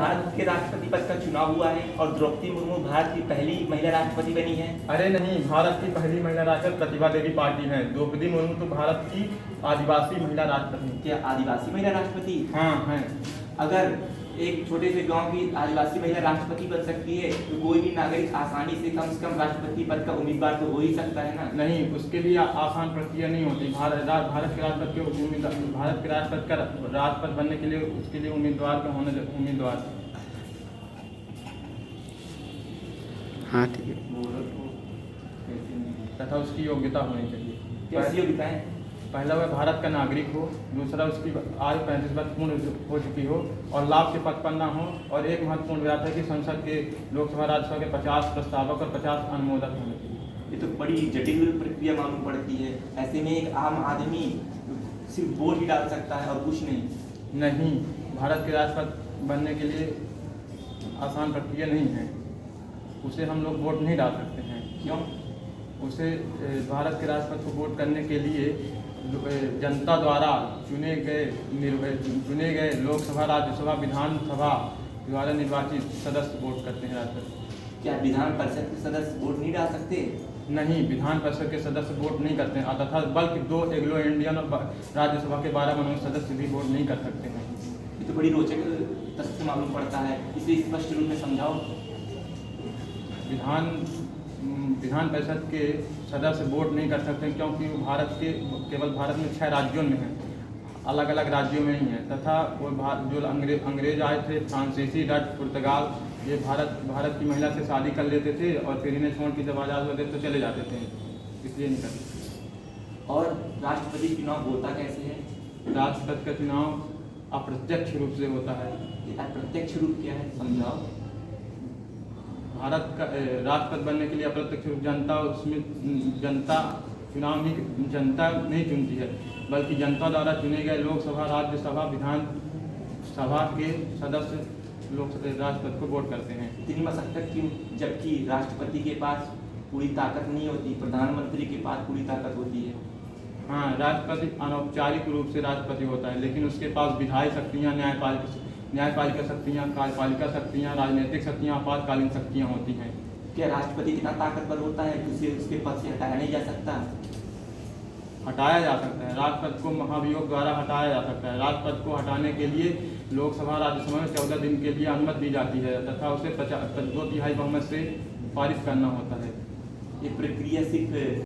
भारत के राष्ट्रपति पद का चुनाव हुआ है और द्रौपदी मुर्मू भारत की पहली महिला राष्ट्रपति बनी है। अरे नहीं, भारत की पहली महिला राष्ट्रपति प्रतिभा देवी पाटिल हैं। द्रौपदी मुर्मू तो भारत की आदिवासी महिला राष्ट्रपति। क्या आदिवासी महिला राष्ट्रपति? हाँ हैं। अगर एक छोटे से गांव की आदिवासी महिला राष्ट्रपति बन सकती है तो कोई भी नागरिक आसानी से कम राष्ट्रपति पद का उम्मीदवार तो हो ही सकता है ना। नहीं, उसके लिए आसान प्रक्रिया नहीं होती। भारत के राष्ट्रपति का राष्ट्रपति बनने के लिए उसके लिए उम्मीदवार हाँ ठीक है। तथा उसकी योग्यता होनी चाहिए। कैसी योग्यताएं? पहला वह भारत का नागरिक हो, दूसरा उसकी आयु 35 वर्ष पूर्ण हो चुकी हो और लाभ के पद पर न हो, और एक महत्वपूर्ण बात है कि संसद के लोकसभा राज्यसभा के 50 प्रस्तावक और 50 अनुमोदक होने चाहिए। ये तो बड़ी जटिल प्रक्रिया मालूम पड़ती है। ऐसे में एक आम आदमी सिर्फ वोट ही डाल सकता है और कुछ नहीं। भारत के राष्ट्रपति बनने के लिए आसान प्रक्रिया नहीं है। उसे हम लोग वोट नहीं डाल सकते हैं। क्यों? उसे भारत के राष्ट्रपति को वोट करने के लिए जनता द्वारा चुने गए लोकसभा, राज्यसभा, विधानसभा द्वारा निर्वाचित सदस्य वोट करते हैं राष्ट्रपति। क्या विधान परिषद के सदस्य वोट नहीं डाल सकते? नहीं, विधान परिषद के सदस्य वोट नहीं करते हैं तथा बल्कि 2 एंग्लो इंडियन राज्यसभा के 12 मनोनीत सदस्य भी वोट नहीं कर सकते हैं। ये तो बड़ी रोचक तथ्य मालूम पड़ता है, इसे स्पष्ट रूप में समझाओ। विधान परिषद के सदस्य वोट नहीं कर सकते क्योंकि वो केवल भारत में 6 राज्यों में हैं, अलग अलग राज्यों में नहीं है। तथा वो जो अंग्रेज आए थे, फ्रांसीसी, डच, पुर्तगाल, ये भारत की महिला से शादी कर लेते थे और फिर इन्हें छोड़ के जब आज़ाद होते तो चले जाते थे, इसलिए नहीं करते। और राष्ट्रपति चुनाव होता कैसे है? राष्ट्रपति का चुनाव अप्रत्यक्ष रूप से होता है। ये अप्रत्यक्ष रूप क्या है, समझाओ। भारत का राष्ट्रपति बनने के लिए अप्रत्यक्ष रूप जनता नहीं चुनती है, बल्कि जनता द्वारा चुने गए लोकसभा, राज्यसभा, विधानसभा के सदस्य राष्ट्रपति को वोट करते हैं। इतनी मशक्कत क्यों, जबकि राष्ट्रपति के पास पूरी ताकत नहीं होती, प्रधानमंत्री के पास पूरी ताकत होती है। हाँ, राष्ट्रपति अनौपचारिक रूप से राष्ट्रपति होता है, लेकिन उसके पास विधायी शक्तियाँ, न्यायपालिका शक्तियाँ, कार्यपालिका शक्तियाँ, राजनीतिक शक्तियाँ, आपातकालीन शक्तियाँ होती हैं। क्या राष्ट्रपति इतना ताकतवर होता है कि उसे उसके पद से हटाया नहीं जा सकता? हटाया जा सकता है। राष्ट्रपति को महाभियोग द्वारा हटाया जा सकता है। राष्ट्रपति को हटाने के लिए लोकसभा, राज्यसभा में 14 दिन के लिए अनुमति दी जाती है तथा उसे 2/3 बहुमत से पारित करना होता है। ये प्रक्रिया सिर्फ